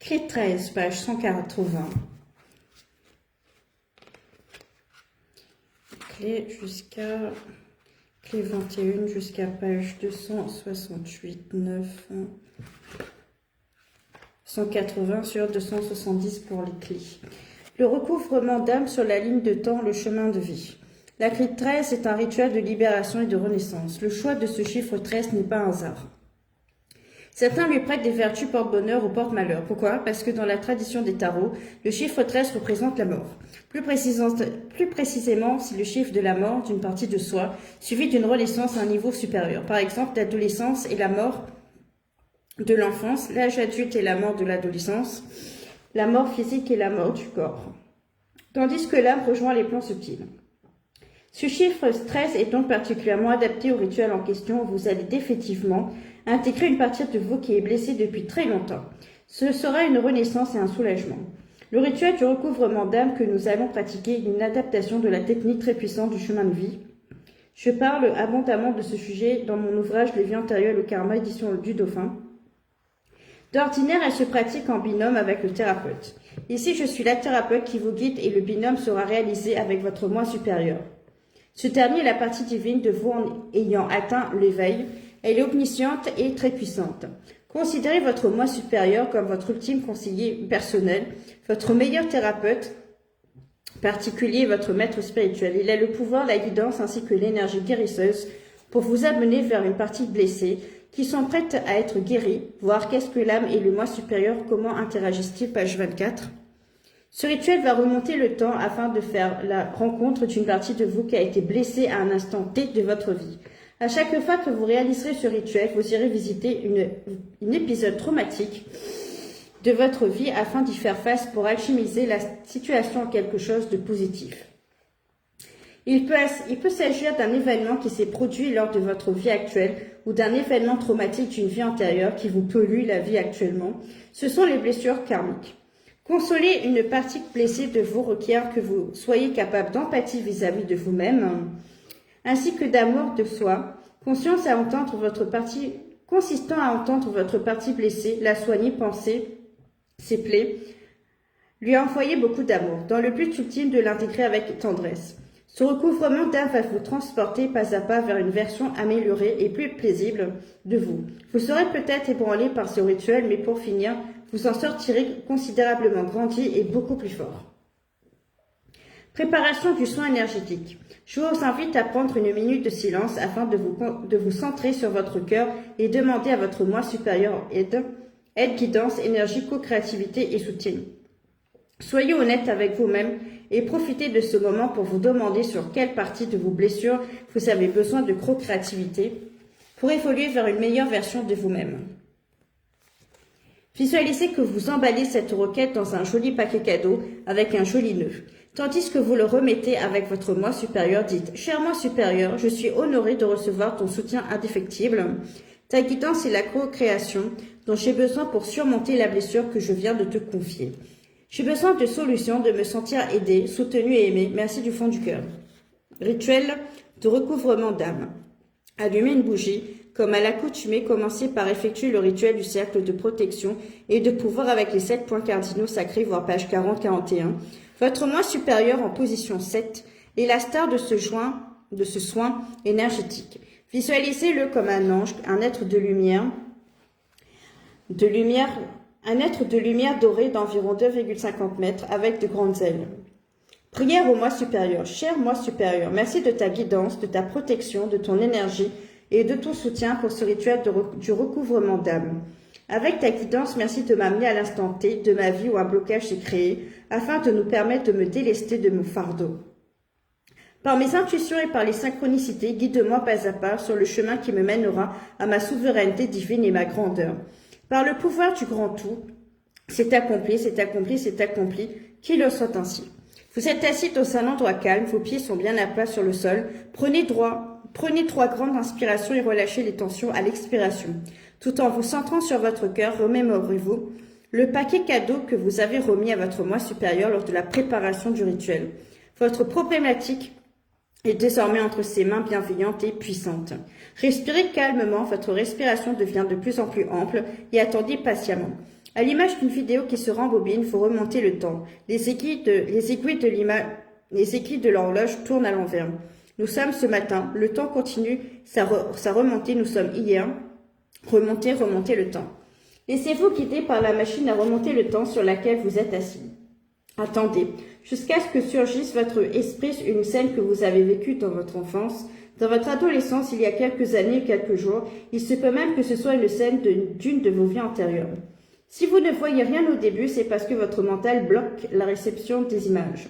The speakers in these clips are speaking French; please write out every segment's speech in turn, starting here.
Clé 13, page 180. Clé 21 jusqu'à page 268, 9, 180 sur 270 pour les clés. Le recouvrement d'âme sur la ligne de temps, le chemin de vie. La clé 13 est un rituel de libération et de renaissance. Le choix de ce chiffre 13 n'est pas un hasard. Certains lui prêtent des vertus porte-bonheur ou porte-malheur. Pourquoi? Parce que dans la tradition des tarots, le chiffre 13 représente la mort. Plus précisément, c'est le chiffre de la mort d'une partie de soi, suivi d'une renaissance à un niveau supérieur. Par exemple, l'adolescence est la mort de l'enfance, l'âge adulte est la mort de l'adolescence, la mort physique est la mort du corps. Tandis que l'âme rejoint les plans subtils. Ce chiffre 13 est donc particulièrement adapté au rituel en question. Vous allez définitivement intégrer une partie de vous qui est blessée depuis très longtemps. Ce sera une renaissance et un soulagement. Le rituel du recouvrement d'âme que nous allons pratiquer est une adaptation de la technique très puissante du chemin de vie. Je parle abondamment de ce sujet dans mon ouvrage Les vies antérieures, le karma, édition du Dauphin. D'ordinaire, elle se pratique en binôme avec le thérapeute. Ici, je suis la thérapeute qui vous guide et le binôme sera réalisé avec votre moi supérieur. Ce dernier est la partie divine de vous ayant atteint l'éveil. Elle est omnisciente et très puissante. Considérez votre moi supérieur comme votre ultime conseiller personnel, votre meilleur thérapeute particulier, votre maître spirituel. Il a le pouvoir, la guidance ainsi que l'énergie guérisseuse pour vous amener vers une partie blessée qui sont prêtes à être guéries, voir qu'est-ce que l'âme et le moi supérieur, comment interagissent-ils, page 24. Ce rituel va remonter le temps afin de faire la rencontre d'une partie de vous qui a été blessée à un instant T de votre vie. À chaque fois que vous réaliserez ce rituel, vous irez visiter un épisode traumatique de votre vie afin d'y faire face pour alchimiser la situation en quelque chose de positif. Il peut s'agir d'un événement qui s'est produit lors de votre vie actuelle ou d'un événement traumatique d'une vie antérieure qui vous pollue la vie actuellement. Ce sont les blessures karmiques. Consoler une partie blessée de vous requiert que vous soyez capable d'empathie vis-à-vis de vous-même, ainsi que d'amour de soi, conscience à entendre votre partie, consistant à entendre votre partie blessée, la soigner, penser ses plaies, lui envoyer beaucoup d'amour, dans le but ultime de l'intégrer avec tendresse. Ce recouvrement d'âme va vous transporter pas à pas vers une version améliorée et plus paisible de vous. Vous serez peut-être ébranlé par ce rituel, mais pour finir, vous en sortirez considérablement grandi et beaucoup plus fort. Préparation du soin énergétique. Je vous invite à prendre une minute de silence afin de vous centrer sur votre cœur et demander à votre moi supérieur aide, guidance, énergie, co-créativité et soutien. Soyez honnête avec vous-même et profitez de ce moment pour vous demander sur quelle partie de vos blessures vous avez besoin de co-créativité pour évoluer vers une meilleure version de vous-même. Visualisez que vous emballez cette requête dans un joli paquet cadeau avec un joli nœud. Tandis que vous le remettez avec votre moi supérieur, dites « Cher moi supérieur, je suis honoré de recevoir ton soutien indéfectible. Ta guidance est la co-création dont j'ai besoin pour surmonter la blessure que je viens de te confier. J'ai besoin de solutions, de me sentir aidé, soutenu et aimé. Merci du fond du cœur. » Rituel de recouvrement d'âme. Allumez une bougie. Comme à l'accoutumée, commencez par effectuer le rituel du cercle de protection et de pouvoir avec les 7 points cardinaux sacrés, voire page 40-41. Votre moi supérieur en position 7 est la star de ce soin énergétique. Visualisez-le comme un ange, un être de lumière doré d'environ 2,50 mètres avec de grandes ailes. Prière au moi supérieur. Cher moi supérieur, merci de ta guidance, de ta protection, de ton énergie et de ton soutien pour ce rituel du recouvrement d'âme. Avec ta guidance, merci de m'amener à l'instant T de ma vie où un blocage s'est créé, afin de nous permettre de me délester de mon fardeau. Par mes intuitions et par les synchronicités, guide-moi pas à pas sur le chemin qui me mènera à ma souveraineté divine et ma grandeur. Par le pouvoir du grand tout, c'est accompli, c'est accompli, c'est accompli, qu'il le soit ainsi. Vous êtes assis dans un endroit calme, vos pieds sont bien à plat sur le sol, prenez 3 grandes inspirations et relâchez les tensions à l'expiration. Tout en vous centrant sur votre cœur, remémorez-vous le paquet cadeau que vous avez remis à votre moi supérieur lors de la préparation du rituel. Votre problématique est désormais entre ses mains bienveillantes et puissantes. Respirez calmement, votre respiration devient de plus en plus ample et attendez patiemment. À l'image d'une vidéo qui se rembobine, il faut remonter le temps. Les aiguilles de l'horloge tournent à l'envers. Nous sommes ce matin, le temps continue sa remontée, nous sommes hier. Remontez le temps. Laissez-vous guider par la machine à remonter le temps sur laquelle vous êtes assis. Attendez, jusqu'à ce que surgisse votre esprit une scène que vous avez vécue dans votre enfance, dans votre adolescence, il y a quelques années, quelques jours. Il se peut même que ce soit une scène d'une de vos vies antérieures. Si vous ne voyez rien au début, c'est parce que votre mental bloque la réception des images.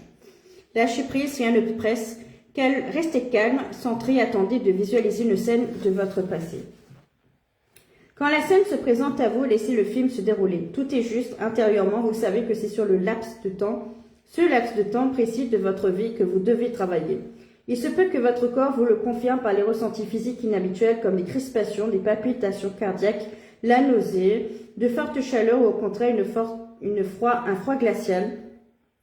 Lâchez prise, rien ne presse. Restez calme, centré, attendez de visualiser une scène de votre passé. Quand la scène se présente à vous, laissez le film se dérouler. Tout est juste, intérieurement, vous savez que c'est sur ce laps de temps précis de votre vie que vous devez travailler. Il se peut que votre corps vous le confirme par les ressentis physiques inhabituels comme des crispations, des palpitations cardiaques, la nausée, de fortes chaleurs ou au contraire un froid glacial,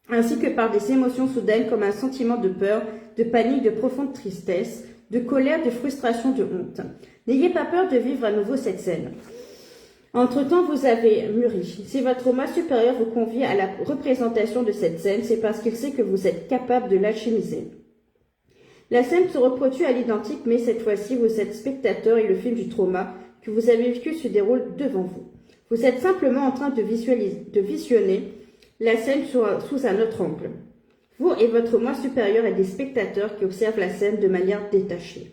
ainsi que par des émotions soudaines comme un sentiment de peur, de panique, de profonde tristesse, de colère, de frustration, de honte. N'ayez pas peur de vivre à nouveau cette scène. Entre-temps, vous avez mûri. Si votre moi supérieur vous convie à la représentation de cette scène, c'est parce qu'il sait que vous êtes capable de l'alchimiser. La scène se reproduit à l'identique, mais cette fois-ci, vous êtes spectateur et le film du trauma que vous avez vécu se déroule devant vous. Vous êtes simplement en train de visionner la scène sous un autre angle. Vous et votre moi supérieur êtes des spectateurs qui observent la scène de manière détachée.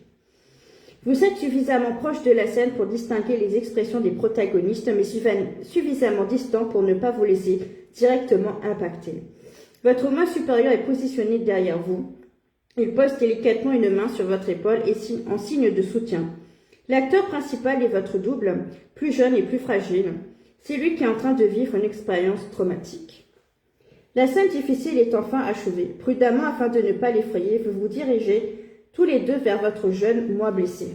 Vous êtes suffisamment proche de la scène pour distinguer les expressions des protagonistes, mais suffisamment distant pour ne pas vous laisser directement impacter. Votre moi supérieur est positionné derrière vous. Il pose délicatement une main sur votre épaule en signe de soutien. L'acteur principal est votre double, plus jeune et plus fragile. C'est lui qui est en train de vivre une expérience traumatique. La scène difficile est enfin achevée. Prudemment, afin de ne pas l'effrayer, vous vous dirigez tous les deux vers votre jeune moi blessé.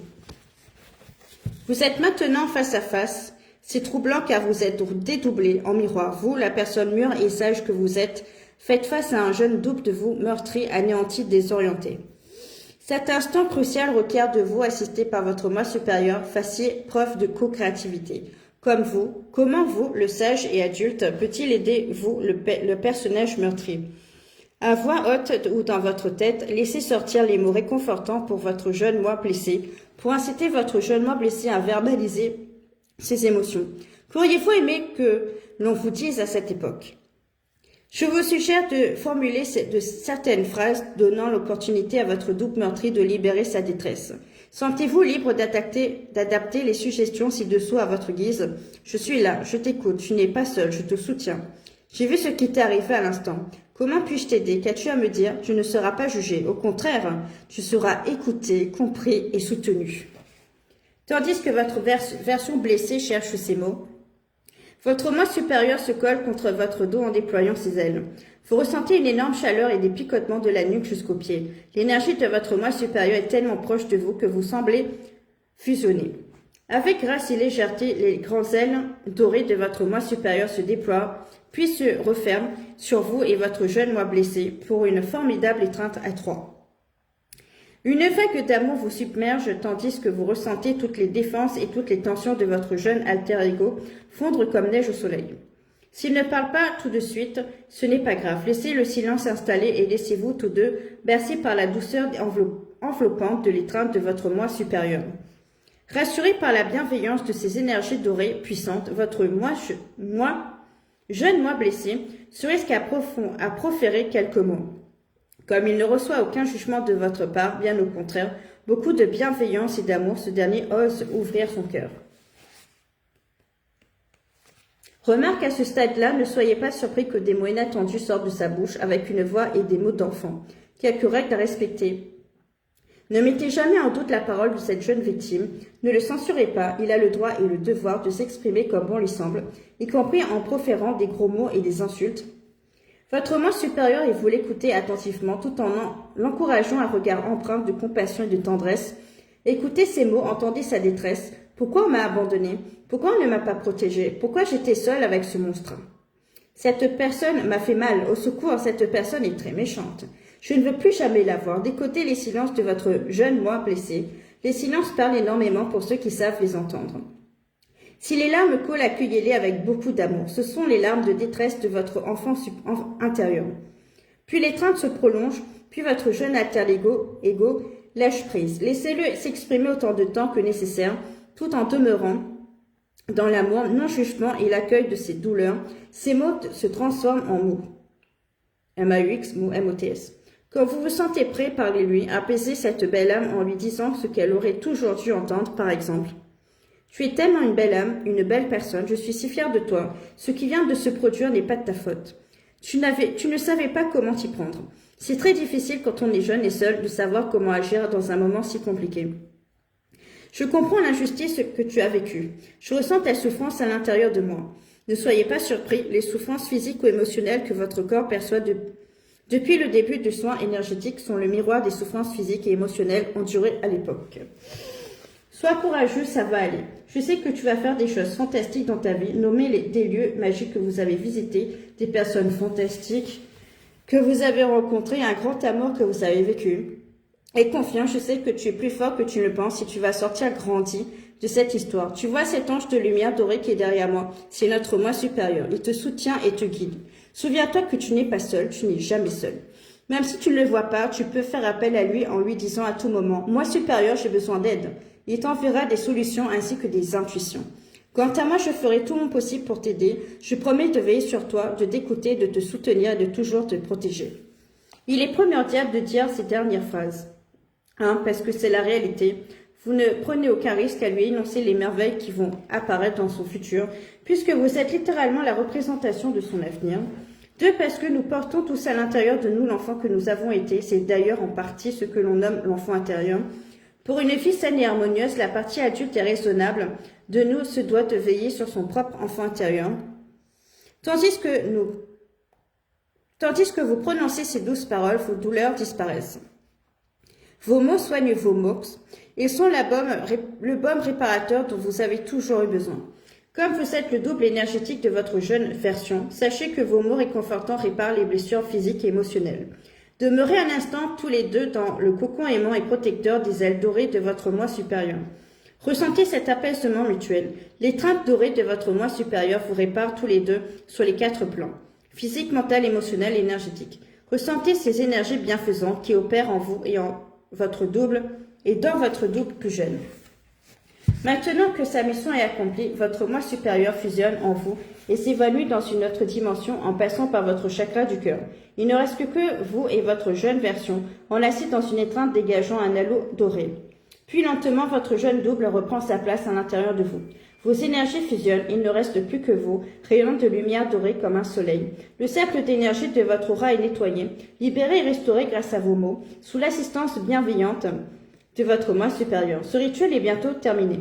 Vous êtes maintenant face à face. C'est troublant car vous êtes dédoublé en miroir. Vous, la personne mûre et sage que vous êtes, faites face à un jeune double de vous, meurtri, anéanti, désorienté. Cet instant crucial requiert de vous, assisté par votre moi supérieur, fassiez preuve de co-créativité. Comme vous, comment vous, le sage et adulte, peut-il aider vous, le personnage meurtri? À voix haute ou dans votre tête, laissez sortir les mots réconfortants pour votre jeune moi blessé, pour inciter votre jeune moi blessé à verbaliser ses émotions. Qu'auriez-vous aimé que l'on vous dise à cette époque? Je vous suggère de formuler de certaines phrases donnant l'opportunité à votre double meurtri de libérer sa détresse. Sentez-vous libre d'adapter les suggestions ci-dessous à votre guise. Je suis là, je t'écoute, tu n'es pas seul, je te soutiens. J'ai vu ce qui t'est arrivé à l'instant. Comment puis-je t'aider? Qu'as-tu à me dire? Tu ne seras pas jugé. Au contraire, tu seras écouté, compris et soutenu. Tandis que votre version blessée cherche ces mots, votre moi supérieur se colle contre votre dos en déployant ses ailes. Vous ressentez une énorme chaleur et des picotements de la nuque jusqu'aux pieds. L'énergie de votre moi supérieur est tellement proche de vous que vous semblez fusionner. Avec grâce et légèreté, les grandes ailes dorées de votre moi supérieur se déploient, puis se referment sur vous et votre jeune moi blessé pour une formidable étreinte à trois. Une vague d'amour vous submerge tandis que vous ressentez toutes les défenses et toutes les tensions de votre jeune alter ego fondre comme neige au soleil. S'il ne parle pas tout de suite, ce n'est pas grave. Laissez le silence s'installer et laissez-vous tous deux bercés par la douceur enveloppante de l'étreinte de votre moi supérieur. Rassuré par la bienveillance de ces énergies dorées puissantes, votre jeune moi blessé se risque à proférer quelques mots. Comme il ne reçoit aucun jugement de votre part, bien au contraire, beaucoup de bienveillance et d'amour, ce dernier ose ouvrir son cœur. Remarque à ce stade-là, ne soyez pas surpris que des mots inattendus sortent de sa bouche avec une voix et des mots d'enfant. Quelques règles à respecter. Ne mettez jamais en doute la parole de cette jeune victime. Ne le censurez pas, il a le droit et le devoir de s'exprimer comme bon lui semble, y compris en proférant des gros mots et des insultes. Votre moi supérieur et vous l'écoutez attentivement tout en l'encourageant à un regard empreint de compassion et de tendresse. Écoutez ces mots, entendez sa détresse. Pourquoi on m'a abandonné? Pourquoi on ne m'a pas protégé? Pourquoi j'étais seule avec ce monstre? Cette personne m'a fait mal. Au secours, cette personne est très méchante. Je ne veux plus jamais la voir. Décodez les silences de votre jeune moi blessé. Les silences parlent énormément pour ceux qui savent les entendre. Si les larmes coulent, accueillez-les avec beaucoup d'amour. Ce sont les larmes de détresse de votre enfant intérieur. Puis l'étreinte se prolonge, puis votre jeune alter ego lâche prise. Laissez-le s'exprimer autant de temps que nécessaire, tout en demeurant dans l'amour, non-jugement et l'accueil de ses douleurs. Ces mots se transforment en mots. M-A-U-X, mots M-O-T-S. Quand vous vous sentez prêt, parlez-lui, apaisez cette belle âme en lui disant ce qu'elle aurait toujours dû entendre, par exemple. Tu es tellement une belle âme, une belle personne, je suis si fière de toi. Ce qui vient de se produire n'est pas de ta faute. Tu ne savais pas comment t'y prendre. C'est très difficile quand on est jeune et seul de savoir comment agir dans un moment si compliqué. Je comprends l'injustice que tu as vécue. Je ressens ta souffrance à l'intérieur de moi. Ne soyez pas surpris, les souffrances physiques ou émotionnelles que votre corps perçoit depuis le début du soin énergétique sont le miroir des souffrances physiques et émotionnelles endurées à l'époque. Sois courageux, ça va aller. Je sais que tu vas faire des choses fantastiques dans ta vie. Nommez des lieux magiques que vous avez visités, des personnes fantastiques que vous avez rencontrées, un grand amour que vous avez vécu. Et confiant, je sais que tu es plus fort que tu ne le penses et tu vas sortir grandi de cette histoire. Tu vois cet ange de lumière dorée qui est derrière moi. C'est notre moi supérieur. Il te soutient et te guide. Souviens-toi que tu n'es pas seul, tu n'es jamais seul. Même si tu ne le vois pas, tu peux faire appel à lui en lui disant à tout moment « Moi supérieur, j'ai besoin d'aide ». Il t'enverra des solutions ainsi que des intuitions. Quant à moi, je ferai tout mon possible pour t'aider. Je promets de veiller sur toi, de t'écouter, de te soutenir et de toujours te protéger. Il est primordial de dire ces dernières phrases. Parce que c'est la réalité. Vous ne prenez aucun risque à lui énoncer les merveilles qui vont apparaître dans son futur, puisque vous êtes littéralement la représentation de son avenir. 2, parce que nous portons tous à l'intérieur de nous l'enfant que nous avons été. C'est d'ailleurs en partie ce que l'on nomme l'enfant intérieur. Pour une vie saine et harmonieuse, la partie adulte et raisonnable de nous se doit de veiller sur son propre enfant intérieur. Tandis que vous prononcez ces douces paroles, vos douleurs disparaissent. Vos mots soignent vos maux. Ils sont le baume réparateur dont vous avez toujours eu besoin. Comme vous êtes le double énergétique de votre jeune version, sachez que vos mots réconfortants réparent les blessures physiques et émotionnelles. Demeurez un instant tous les deux dans le cocon aimant et protecteur des ailes dorées de votre moi supérieur. Ressentez cet apaisement mutuel. L'étreinte dorée de votre moi supérieur vous répare tous les deux sur les 4 plans, physique, mental, émotionnel et énergétique. Ressentez ces énergies bienfaisantes qui opèrent en vous et en votre double et dans votre double plus jeune. Maintenant que sa mission est accomplie, votre moi supérieur fusionne en vous et s'évanouit dans une autre dimension en passant par votre chakra du cœur. Il ne reste que vous et votre jeune version, enlacés dans une étreinte dégageant un halo doré. Puis lentement, votre jeune double reprend sa place à l'intérieur de vous. Vos énergies fusionnent, il ne reste plus que vous, rayonnant de lumière dorée comme un soleil. Le cercle d'énergie de votre aura est nettoyé, libéré et restauré grâce à vos mots, sous l'assistance bienveillante de votre moi supérieur. Ce rituel est bientôt terminé.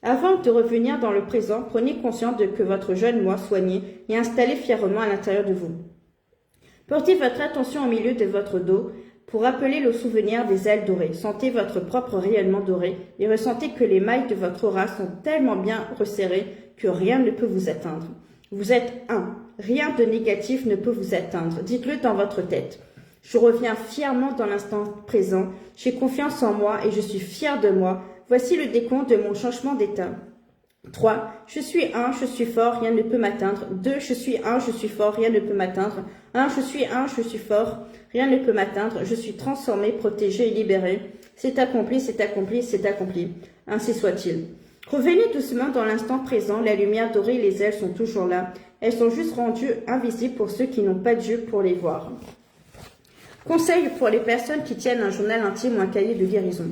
Avant de revenir dans le présent, prenez conscience que votre jeune moi soigné est installé fièrement à l'intérieur de vous. Portez votre attention au milieu de votre dos pour rappeler le souvenir des ailes dorées. Sentez votre propre rayonnement doré et ressentez que les mailles de votre aura sont tellement bien resserrées que rien ne peut vous atteindre. Vous êtes un. Rien de négatif ne peut vous atteindre. Dites-le dans votre tête. Je reviens fièrement dans l'instant présent. J'ai confiance en moi et je suis fière de moi. Voici le décompte de mon changement d'état. 3. Je suis un, je suis fort, rien ne peut m'atteindre. 2. Je suis un, je suis fort, rien ne peut m'atteindre. 1. Je suis un, je suis fort, rien ne peut m'atteindre. Je suis transformé, protégé et libéré. C'est accompli, c'est accompli, c'est accompli. Ainsi soit-il. Revenez doucement dans l'instant présent. La lumière dorée et les ailes sont toujours là. Elles sont juste rendues invisibles pour ceux qui n'ont pas d'yeux pour les voir. Conseil pour les personnes qui tiennent un journal intime ou un cahier de guérison.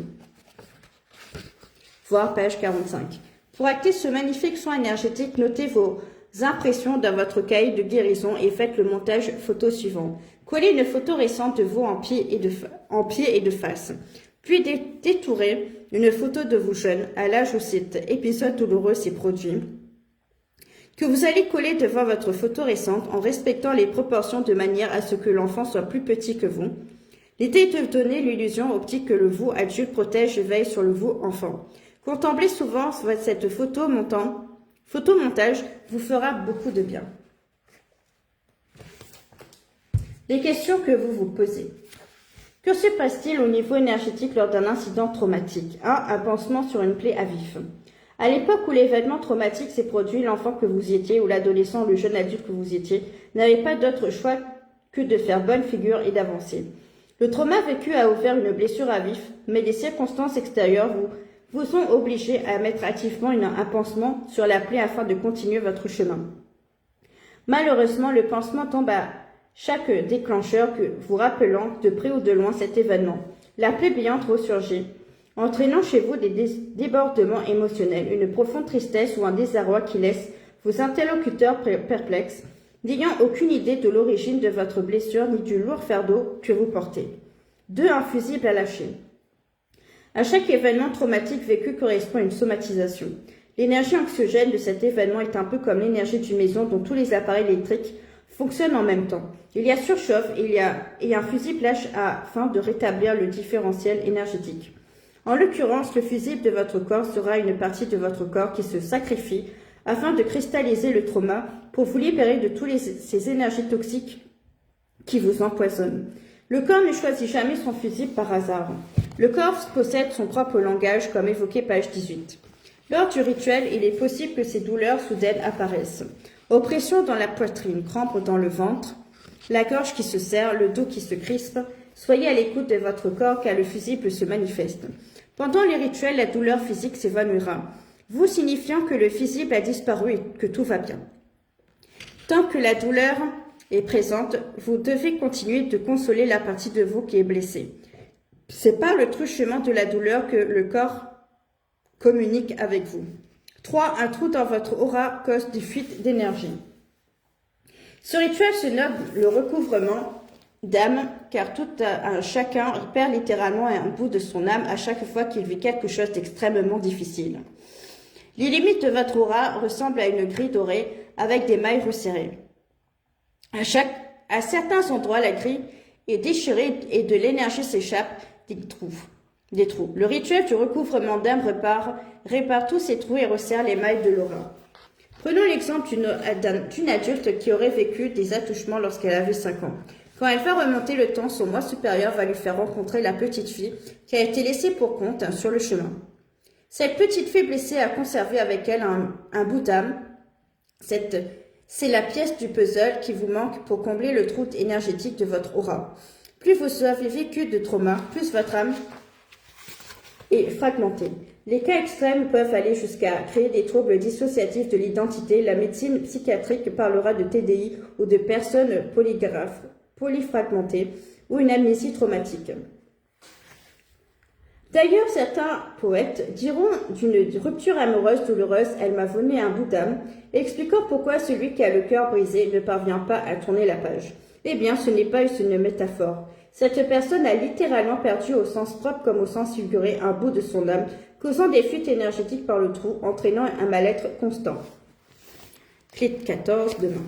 Voir page 45. Pour acter ce magnifique soin énergétique, notez vos impressions dans votre cahier de guérison et faites le montage photo suivant. Collez une photo récente de vous en pied et de face. Puis détourez une photo de vous jeune, à l'âge où cet épisode douloureux s'est produit, que vous allez coller devant votre photo récente en respectant les proportions de manière à ce que l'enfant soit plus petit que vous. L'idée est de donner l'illusion optique que le vous adulte protège et veille sur le vous enfant. Contemplez souvent cette photomontage vous fera beaucoup de bien. Les questions que vous vous posez. Que se passe-t-il au niveau énergétique lors d'un incident traumatique? 1. Un pansement sur une plaie à vif. À l'époque où l'événement traumatique s'est produit, l'enfant que vous étiez ou l'adolescent ou le jeune adulte que vous étiez n'avait pas d'autre choix que de faire bonne figure et d'avancer. Le trauma vécu a ouvert une blessure à vif, mais les circonstances extérieures vous ont obligé à mettre activement un pansement sur la plaie afin de continuer votre chemin. Malheureusement, le pansement tombe à chaque déclencheur que vous rappelant de près ou de loin cet événement. La plaie béante ressurgit, entraînant chez vous des débordements émotionnels, une profonde tristesse ou un désarroi qui laisse vos interlocuteurs perplexes, n'ayant aucune idée de l'origine de votre blessure ni du lourd fardeau que vous portez. 2. Un fusible à lâcher. À chaque événement traumatique vécu correspond à une somatisation. L'énergie anxiogène de cet événement est un peu comme l'énergie d'une maison dont tous les appareils électriques fonctionnent en même temps. Il y a surchauffe et un fusible lâche afin de rétablir le différentiel énergétique. En l'occurrence, le fusible de votre corps sera une partie de votre corps qui se sacrifie afin de cristalliser le trauma pour vous libérer de toutes ces énergies toxiques qui vous empoisonnent. Le corps ne choisit jamais son fusible par hasard. Le corps possède son propre langage, comme évoqué page 18. Lors du rituel, il est possible que ces douleurs soudaines apparaissent. Oppression dans la poitrine, crampes dans le ventre, la gorge qui se serre, le dos qui se crispe. Soyez à l'écoute de votre corps car le fusible se manifeste. Pendant les rituels, la douleur physique s'évanouira, vous signifiant que le fusible a disparu et que tout va bien. Tant que la douleur est présente, vous devez continuer de consoler la partie de vous qui est blessée. C'est par le truchement de la douleur que le corps communique avec vous. 3. Un trou dans votre aura cause des fuites d'énergie. Ce rituel se nomme le recouvrement d'âme, car tout un chacun perd littéralement un bout de son âme à chaque fois qu'il vit quelque chose d'extrêmement difficile. Les limites de votre aura ressemblent à une grille dorée avec des mailles resserrées. À certains endroits, la grille est déchirée et de l'énergie s'échappe des trous. Le rituel du recouvrement d'âme répare tous ces trous et resserre les mailles de l'aura. Prenons l'exemple d'une adulte qui aurait vécu des attouchements lorsqu'elle avait 5 ans. Quand elle va remonter le temps, son moi supérieur va lui faire rencontrer la petite fille qui a été laissée pour compte sur le chemin. Cette petite fille blessée a conservé avec elle un bout d'âme. C'est la pièce du puzzle qui vous manque pour combler le trou énergétique de votre aura. Plus vous avez vécu de trauma, plus votre âme est fragmentée. Les cas extrêmes peuvent aller jusqu'à créer des troubles dissociatifs de l'identité. La médecine psychiatrique parlera de TDI ou de personnes polyfragmentées ou une amnésie traumatique. D'ailleurs, certains poètes diront d'une rupture amoureuse douloureuse, elle m'a volé un bout d'âme, expliquant pourquoi celui qui a le cœur brisé ne parvient pas à tourner la page. Eh bien, ce n'est pas une métaphore. Cette personne a littéralement perdu au sens propre comme au sens figuré un bout de son âme, causant des fuites énergétiques par le trou, entraînant un mal-être constant. Clé 14 demain.